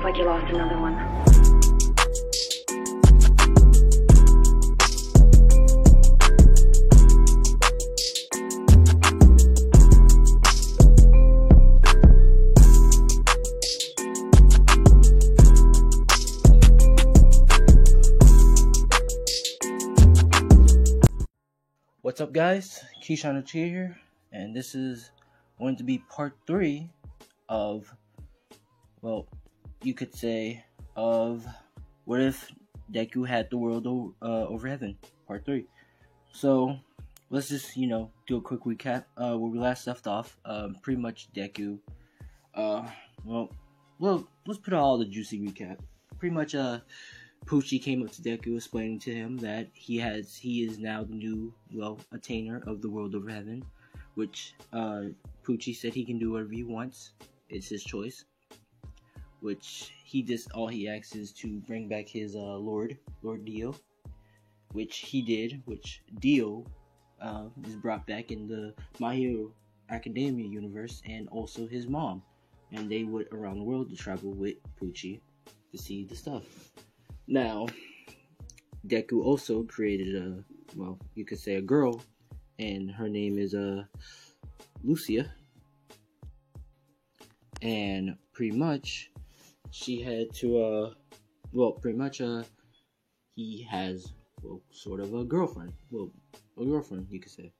like you lost another one. What's up, guys? Keyshawn Ochia here, and this is going to be part 3 of, well, you could say, of what if Deku had the world over heaven, part 3. So, let's just, do a quick recap where we last left off. Pretty much Deku, let's put all the juicy recap. Pretty much, Pucci came up to Deku explaining to him that he is now the new, attainer of the world over heaven, which Pucci said he can do whatever he wants. It's his choice. Which all he asks is to bring back his Lord Dio, which he did, which Dio is brought back in the My Hero Academia universe, and also his mom. And they went around the world to travel with Pucci to see the stuff. Now, Deku also created you could say a girl, and her name is Lucia. And pretty much, she had to, he has, sort of a girlfriend. A girlfriend, you could say.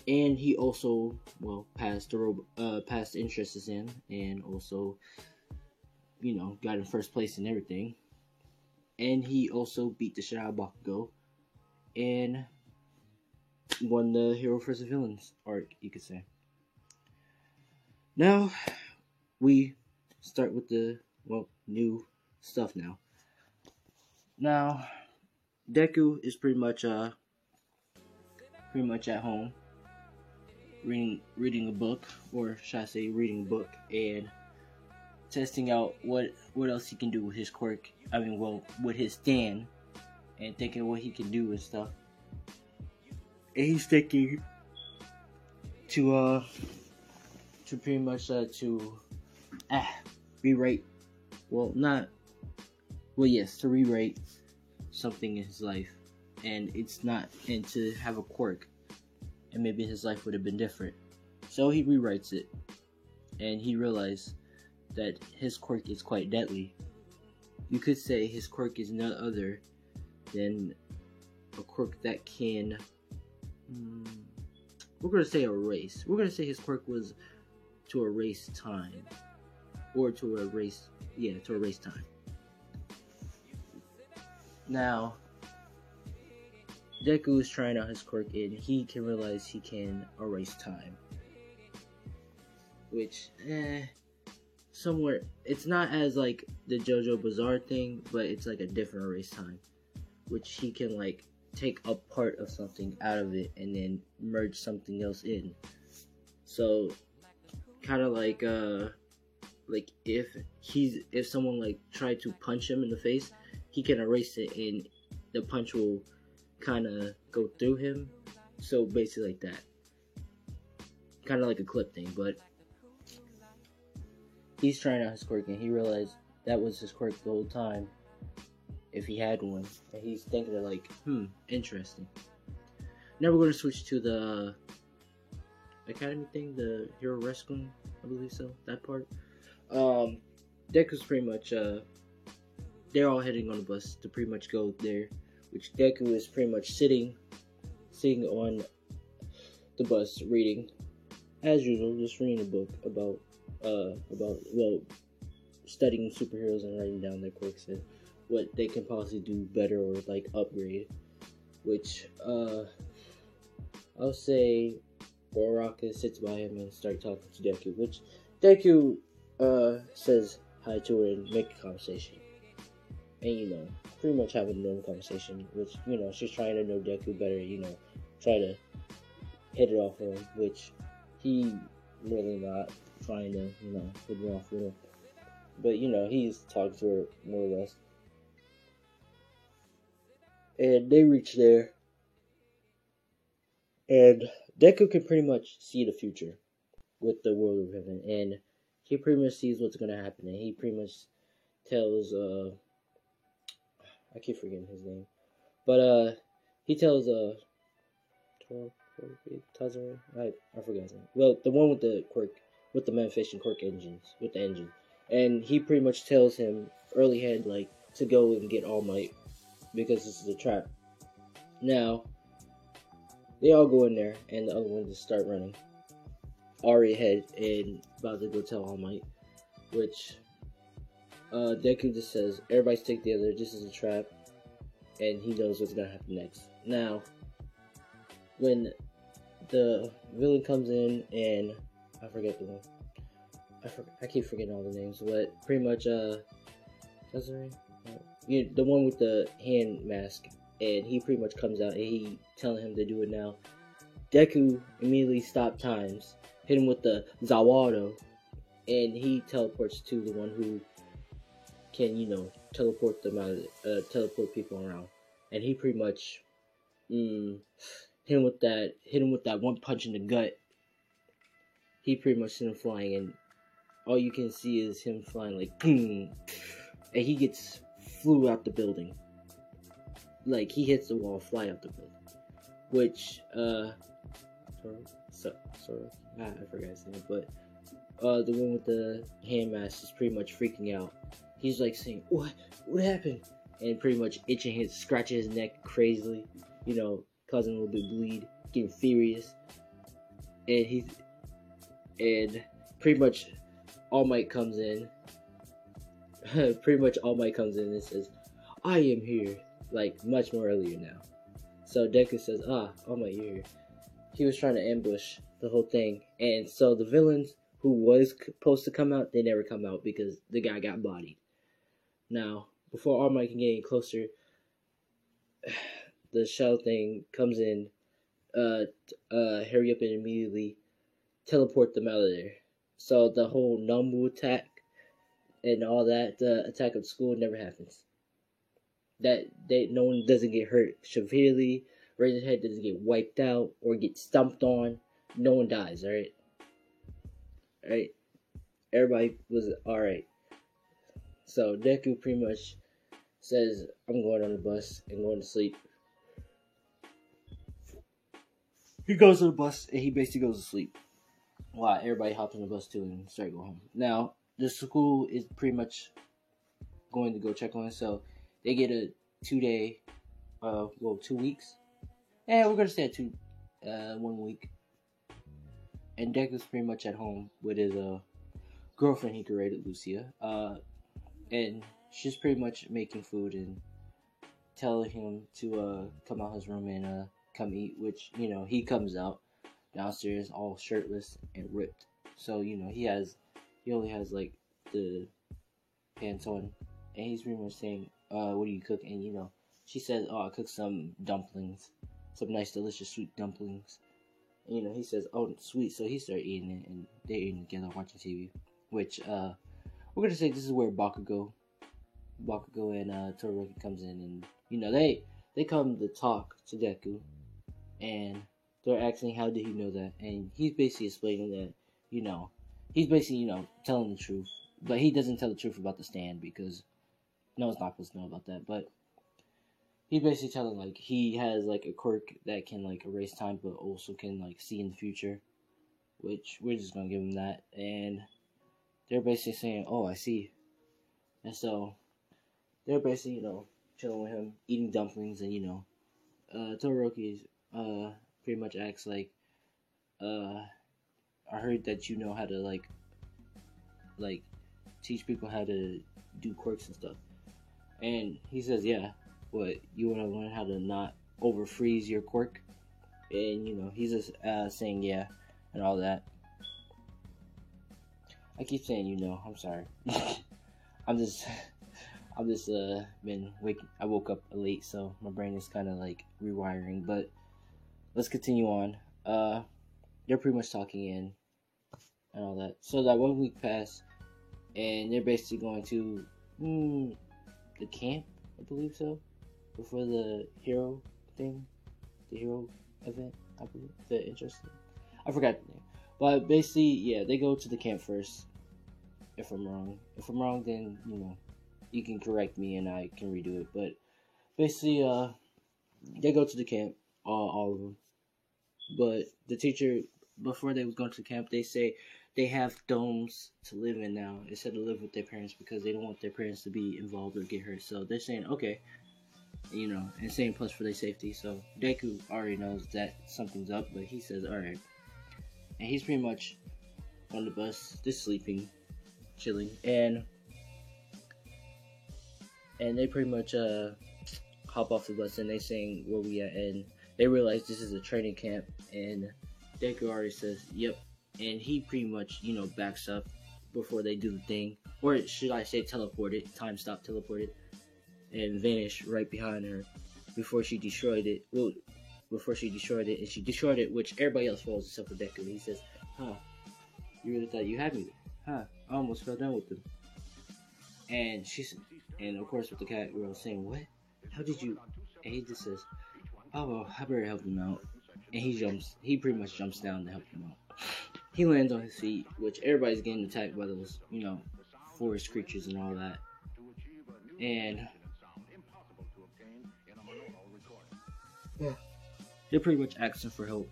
And he also, passed interests in, and also, got in first place in everything. And he also beat the shit out of Bakugo and won the Hero vs. Villains arc, you could say. Now, we start with the, new stuff now. Now, Deku is pretty much at home, reading a book, or should I say reading a book, and testing out what else he can do with his quirk. With his stand, and thinking what he can do and stuff. And he's thinking to pretty much rewrite. To rewrite something in his life, and to have a quirk, and maybe his life would have been different. So he rewrites it, and he realized that his quirk is quite deadly. You could say his quirk is none other than a quirk that can, we're going to say erase. We're going to say his quirk was to erase time. Or to erase time. Now, Deku is trying out his quirk, and he can realize he can erase time. Which, somewhere, it's not as like the JoJo Bizarre thing, but it's like a different erase time, which he can take a part of something out of it and then merge something else in. So kind of like if someone tried to punch him in the face, he can erase it and the punch will kind of go through him. So basically like that, kind of like a clip thing. But he's trying out his quirk, and he realized that was his quirk the whole time, if he had one. And he's thinking of interesting. Now we're going to switch to the Academy thing, the Hero Rescuing, I believe so, that part. Deku's pretty much, they're all heading on a bus to pretty much go there, which Deku is pretty much sitting on the bus reading, as usual, just reading a book about studying superheroes and writing down their quirks and what they can possibly do better or upgrade. Which I'll say Baraka sits by him and starts talking to Deku, which Deku says hi to her and make a conversation. And pretty much have a normal conversation, which she's trying to know Deku better, try to hit it off with him, which he really not trying to, hit it off with him. But, he's talking to her more or less. And they reach there. And Deku can pretty much see the future with the world of heaven. And he pretty much sees what's gonna happen, and he pretty much tells I keep forgetting his name, but he tells Tazari, I forgot his name. Well, the one with the quirk, with the manifestation quirk engines, with the engine, and he pretty much tells him early head like to go and get All Might because this is a trap. Now they all go in there, and the other one just start running. Already ahead and about to go tell All Might, which Deku just says, everybody stick together, this is a trap, and he knows what's gonna happen next. Now, when the villain comes in, and I forget the one, I keep forgetting all the names, but pretty much, the one with the hand mask, and he pretty much comes out, and he telling him to do it now. Deku immediately stopped times, hit him with the Zawado, and he teleports to the one who can, teleport them out, teleport people around. And he pretty much hit him with that one punch in the gut. He pretty much sent him flying, and all you can see is him flying like boom, and he gets flew out the building. Like he hits the wall, fly out the building. Which I forgot his name, but the one with the hand mask is pretty much freaking out. He's like saying, "What happened?" And pretty much scratching his neck crazily, causing a little bit of bleed, getting furious. And pretty much All Might comes in. Pretty much All Might comes in and says, "I am here," like much more earlier now. So Deku says, All Might, you're here. He was trying to ambush the whole thing, and so the villains who was supposed to come out, they never come out because the guy got bodied. Now, before All Might can get any closer, the shell thing comes in, hurry up and immediately teleport them out of there. So the whole Nambu attack and all that, the attack of the school never happens. No one doesn't get hurt severely, Razorhead doesn't get wiped out or get stumped on. No one dies, alright? Alright? Everybody was alright. So Deku pretty much says, I'm going on the bus and going to sleep. He goes to the bus and he basically goes to sleep. While everybody hops on the bus too and start going home. Now, the school is pretty much going to go check on it, so they get a 2 weeks. Yeah, we're gonna stay at 1 week. And Deku's pretty much at home with his girlfriend he created, Lucia. And she's pretty much making food and telling him to come out his room and come eat, which, he comes out downstairs all shirtless and ripped. So, he only has like the pants on, and he's pretty much saying, what do you cook? And she says, I cooked some dumplings, some nice delicious sweet dumplings. And he says, oh, sweet. So he started eating it, and they're eating together watching TV, which we're gonna say this is where Bakugo and Todoroki comes in, and they come to talk to Deku, and they're asking how did he know that, and he's basically explaining that he's basically telling the truth, but he doesn't tell the truth about the stand because no one's not supposed to know about that. But he's basically telling like he has like a quirk that can like erase time, but also can like see in the future, which we're just gonna give him that, and they're basically saying, oh, I see. And so they're basically chilling with him, eating dumplings, and Todoroki pretty much acts like, I heard that you know how to like teach people how to do quirks and stuff. And he says, yeah, what, you want to learn how to not over freeze your quirk? And he's just saying yeah and all that. I keep saying I'm sorry. I'm just I woke up late, so my brain is kind of like rewiring, but let's continue on. They're pretty much talking and all that. So that 1 week passed, and they're basically going to the camp, I believe so, before the hero thing, the hero event, I believe, the interesting. I forgot the name, but basically, yeah, they go to the camp first, if I'm wrong. If I'm wrong, then you can correct me and I can redo it. But basically, they go to the camp, all of them. But the teacher, before they was going to the camp, they say they have domes to live in now instead of live with their parents because they don't want their parents to be involved or get hurt. So they're saying, okay, and saying plus for their safety. So Deku already knows that something's up, but he says, all right, and he's pretty much on the bus, just sleeping, chilling, and they pretty much hop off the bus and they saying where we at, and they realize this is a training camp, and Deku already says, yep, and he pretty much, backs up before they do the thing, or should I say teleported, time stop teleported, and vanished right behind her before she destroyed it. Well, and she destroyed it, which everybody else follows except for Deku. And he says, huh, you really thought you had me there? Huh, I almost fell down with them. And of course with the cat girl saying, what? How did you? And he just says, oh well, I better help him out. And he pretty much jumps down to help him out. He lands on his feet, which everybody's getting attacked by those, forest creatures and all that. And yeah, they're pretty much asking for help.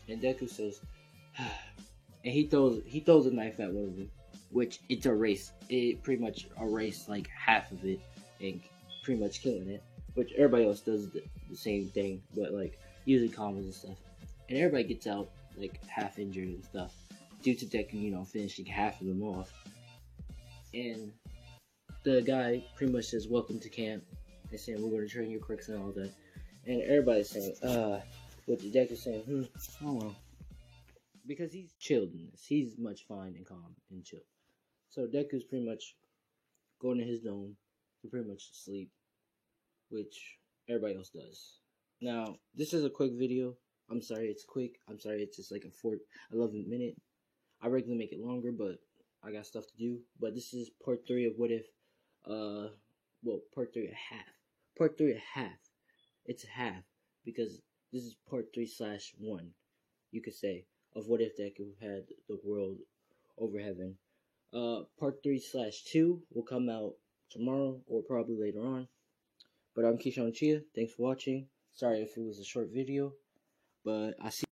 And Deku says, and he throws a knife at one of them, which it's erased. It pretty much erased like half of it and pretty much killing it. Which everybody else does the same thing, but like using combos and stuff. And everybody gets out like half injured and stuff due to Deku, finishing half of them off. And the guy pretty much says, "Welcome to camp," and saying, "We're going to train your quirks and all that." And everybody's saying, with Deku saying, oh well. Because he's chilled in this. He's much fine and calm and chill. So Deku's pretty much going to his dome to pretty much sleep, which everybody else does. Now, this is a quick video. I'm sorry it's quick. I'm sorry it's just like a 11 minute. I regularly make it longer, but I got stuff to do. But this is part 3 of What If, part 3 and a half. Part 3 and a half. It's a half, because this is part 3/1, you could say, of What If Deku had the world over heaven. Part 3/2 will come out tomorrow or probably later on. But I'm Keyshawn Chia. Thanks for watching. Sorry if it was a short video, but I see